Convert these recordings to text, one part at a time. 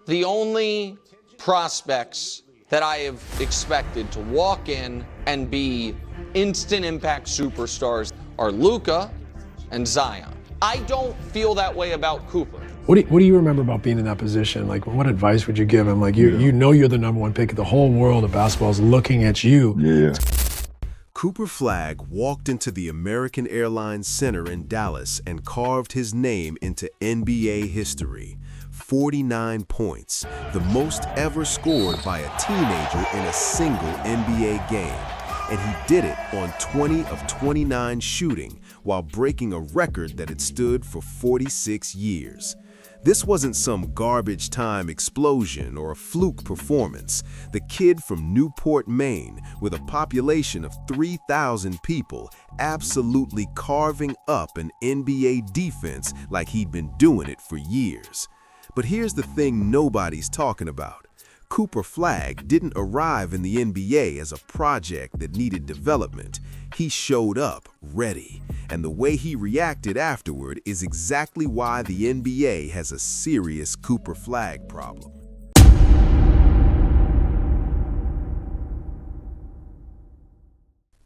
The only prospects that I have expected to walk in and be instant impact superstars are Luka and Zion. I don't feel that way about Cooper. What do you remember about being in that position? Like, what advice would you give him? Like, you know you're the number one pick. The whole world of basketball is looking at you. Yeah. Cooper Flagg walked into the American Airlines Center in Dallas and carved his name into NBA history. 49 points, the most ever scored by a teenager in a single NBA game. And he did it on 20 of 29 shooting while breaking a record that had stood for 46 years. This wasn't some garbage time explosion or a fluke performance. The kid from Newport, Maine, with a population of 3,000 people, absolutely carving up an NBA defense like he'd been doing it for years. But here's the thing nobody's talking about. Cooper Flagg didn't arrive in the NBA as a project that needed development. He showed up ready, and the way he reacted afterward is exactly why the NBA has a serious Cooper Flagg problem.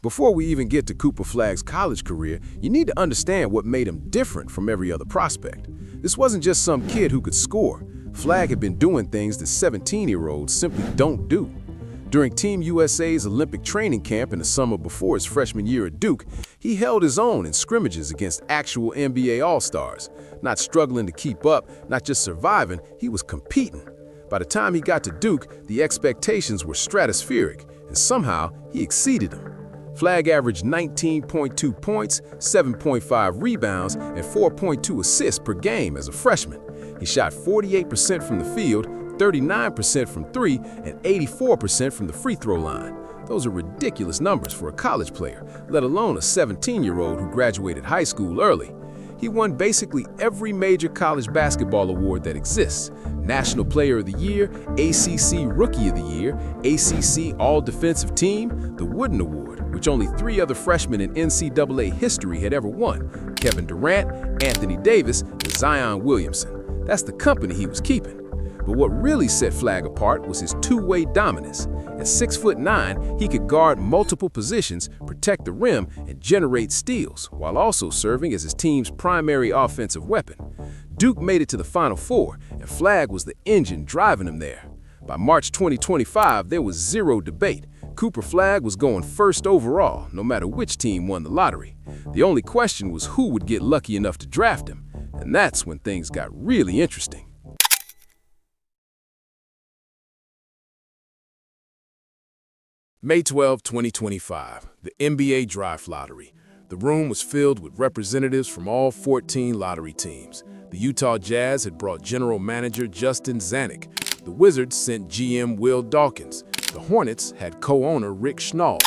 Before we even get to Cooper Flagg's college career, you need to understand what made him different from every other prospect. This wasn't just some kid who could score. Flagg had been doing things that 17-year-olds simply don't do. During Team USA's Olympic training camp in the summer before his freshman year at Duke, he held his own in scrimmages against actual NBA All-Stars. Not struggling to keep up, not just surviving, he was competing. By the time he got to Duke, the expectations were stratospheric, and somehow he exceeded them. Flagg averaged 19.2 points, 7.5 rebounds, and 4.2 assists per game as a freshman. He shot 48% from the field, 39% from three, and 84% from the free throw line. Those are ridiculous numbers for a college player, let alone a 17-year-old who graduated high school early. He won basically every major college basketball award that exists: National Player of the Year, ACC Rookie of the Year, ACC All-Defensive Team, the Wooden Award, which only 3 other freshmen in NCAA history had ever won: Kevin Durant, Anthony Davis, and Zion Williamson. That's the company he was keeping. But what really set Flagg apart was his two-way dominance. At 6'9", he could guard multiple positions, protect the rim, and generate steals, while also serving as his team's primary offensive weapon. Duke made it to the Final Four, and Flagg was the engine driving him there. By March 2025, there was zero debate. Cooper Flagg was going first overall, no matter which team won the lottery. The only question was who would get lucky enough to draft him, and that's when things got really interesting. May 12, 2025, the NBA Draft Lottery. The room was filled with representatives from all 14 lottery teams. The Utah Jazz had brought general manager Justin Zanuck. The Wizards sent GM Will Dawkins. The Hornets had co-owner Rick Schnall.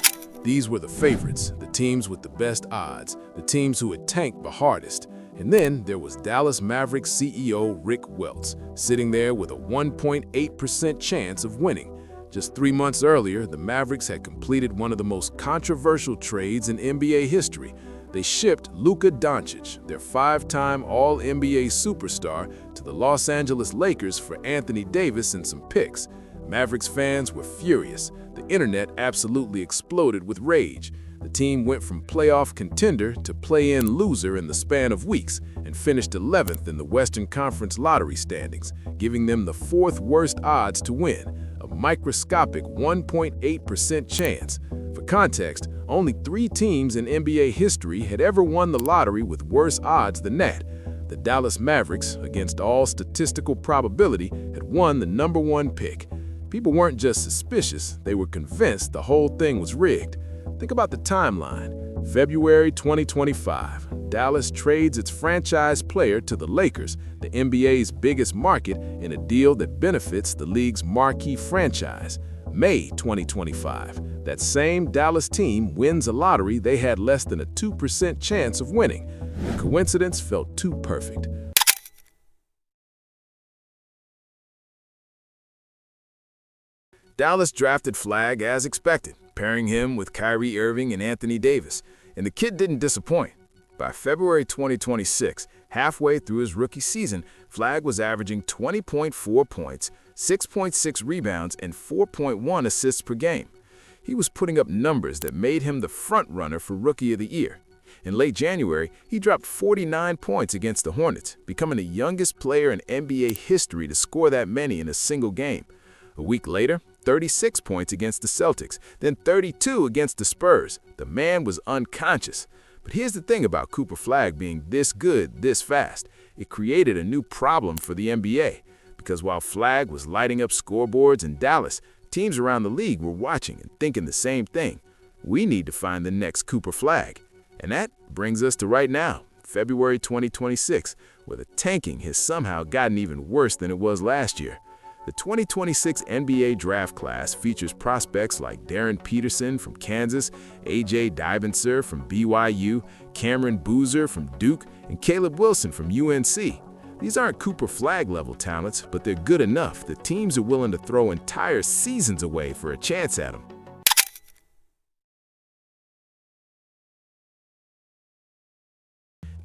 These were the favorites, the teams with the best odds, the teams who had tanked the hardest. And then there was Dallas Mavericks CEO Rick Welts, sitting there with a 1.8% chance of winning. Just 3 months earlier, the Mavericks had completed one of the most controversial trades in NBA history. They shipped Luka Doncic, their 5-time All-NBA superstar, to the Los Angeles Lakers for Anthony Davis and some picks. Mavericks fans were furious. The internet absolutely exploded with rage. The team went from playoff contender to play-in loser in the span of weeks and finished 11th in the Western Conference lottery standings, giving them the 4th worst odds to win. A microscopic 1.8% chance. For context, only 3 teams in NBA history had ever won the lottery with worse odds than that. The Dallas Mavericks, against all statistical probability, had won the #1 pick. People weren't just suspicious, they were convinced the whole thing was rigged. Think about the timeline. February 2025, Dallas trades its franchise player to the Lakers, the NBA's biggest market, in a deal that benefits the league's marquee franchise. May 2025, that same Dallas team wins a lottery they had less than a 2% chance of winning. The coincidence felt too perfect. Dallas drafted Flagg as expected, pairing him with Kyrie Irving and Anthony Davis, and the kid didn't disappoint. By February 2026, halfway through his rookie season, Flagg was averaging 20.4 points, 6.6 rebounds, and 4.1 assists per game. He was putting up numbers that made him the front-runner for Rookie of the Year. In late January, he dropped 49 points against the Hornets, becoming the youngest player in NBA history to score that many in a single game. A week later, 36 points against the Celtics, then 32 against the Spurs. The man was unconscious. But here's the thing about Cooper Flagg being this good, this fast. It created a new problem for the NBA. Because while Flagg was lighting up scoreboards in Dallas, teams around the league were watching and thinking the same thing. We need to find the next Cooper Flagg. And that brings us to right now, February 2026, where the tanking has somehow gotten even worse than it was last year. The 2026 NBA draft class features prospects like Darren Peterson from Kansas, A.J. Dybinser from BYU, Cameron Boozer from Duke, and Caleb Wilson from UNC. These aren't Cooper Flagg-level talents, but they're good enough that teams are willing to throw entire seasons away for a chance at them.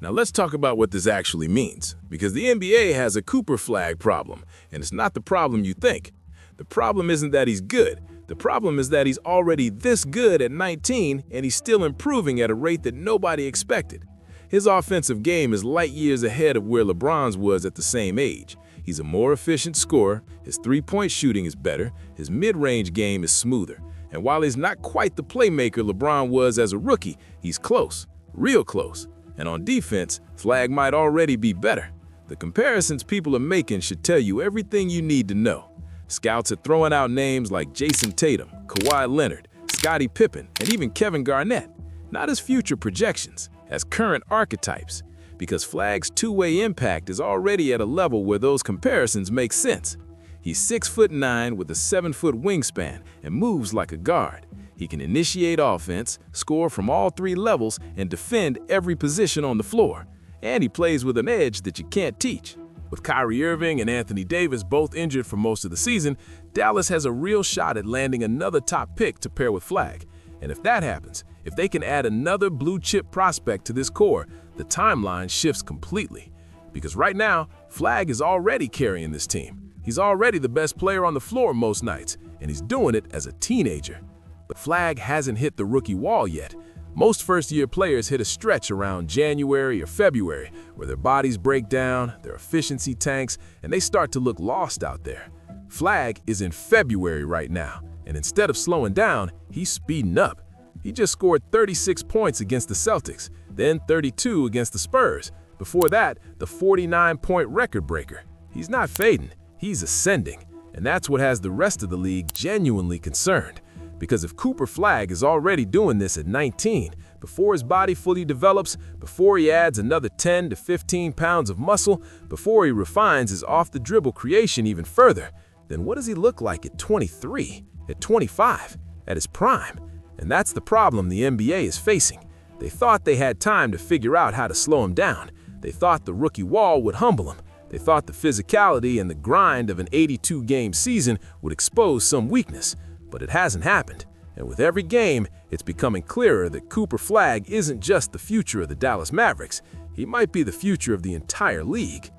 Now let's talk about what this actually means, because the NBA has a Cooper Flagg problem, and it's not the problem you think. The problem isn't that he's good. The problem is that he's already this good at 19, and he's still improving at a rate that nobody expected. His offensive game is light years ahead of where LeBron's was at the same age. He's a more efficient scorer, his three-point shooting is better, his mid-range game is smoother. And while he's not quite the playmaker LeBron was as a rookie, he's close, real close. And on defense, Flagg might already be better. The comparisons people are making should tell you everything you need to know. Scouts are throwing out names like Jason Tatum, Kawhi Leonard, Scottie Pippen, and even Kevin Garnett, not as future projections, as current archetypes, because Flagg's two-way impact is already at a level where those comparisons make sense. He's 6'9" with a 7-foot wingspan and moves like a guard. He can initiate offense, score from all three levels, and defend every position on the floor. And he plays with an edge that you can't teach. With Kyrie Irving and Anthony Davis both injured for most of the season, Dallas has a real shot at landing another top pick to pair with Flagg. And if that happens, if they can add another blue-chip prospect to this core, the timeline shifts completely. Because right now, Flagg is already carrying this team. He's already the best player on the floor most nights, and he's doing it as a teenager. But Flagg hasn't hit the rookie wall yet. Most first-year players hit a stretch around January or February, where their bodies break down, their efficiency tanks, and they start to look lost out there. Flagg is in February right now, and instead of slowing down, he's speeding up. He just scored 36 points against the Celtics, then 32 against the Spurs. Before that, the 49-point record breaker. He's not fading, he's ascending, and that's what has the rest of the league genuinely concerned. Because if Cooper Flagg is already doing this at 19, before his body fully develops, before he adds another 10 to 15 pounds of muscle, before he refines his off-the-dribble creation even further, then what does he look like at 23, at 25, at his prime? And that's the problem the NBA is facing. They thought they had time to figure out how to slow him down. They thought the rookie wall would humble him. They thought the physicality and the grind of an 82-game season would expose some weakness. But it hasn't happened, and with every game, it's becoming clearer that Cooper Flagg isn't just the future of the Dallas Mavericks. He might be the future of the entire league.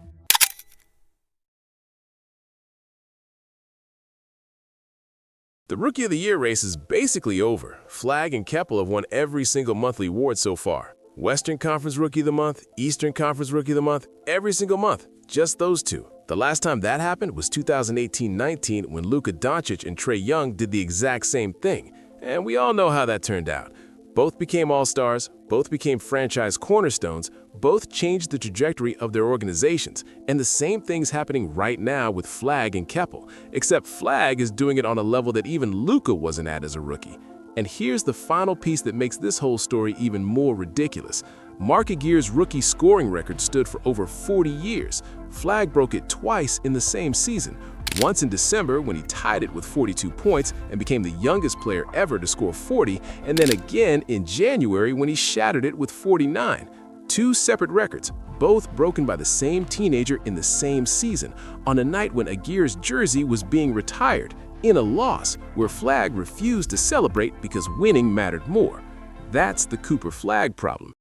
The Rookie of the Year race is basically over. Flagg and Keppel have won every single monthly award so far. Western Conference Rookie of the Month, Eastern Conference Rookie of the Month, every single month, just those two. The last time that happened was 2018-19 when Luka Doncic and Trae Young did the exact same thing, and we all know how that turned out. Both became all-stars, both became franchise cornerstones, both changed the trajectory of their organizations, and the same thing's happening right now with Flagg and Keppel, except Flagg is doing it on a level that even Luka wasn't at as a rookie. And here's the final piece that makes this whole story even more ridiculous. Mark Aguirre's rookie scoring record stood for over 40 years. Flagg broke it twice in the same season, once in December when he tied it with 42 points and became the youngest player ever to score 40, and then again in January when he shattered it with 49. Two separate records, both broken by the same teenager in the same season, on a night when Aguirre's jersey was being retired, in a loss where Flagg refused to celebrate because winning mattered more. That's the Cooper Flagg problem.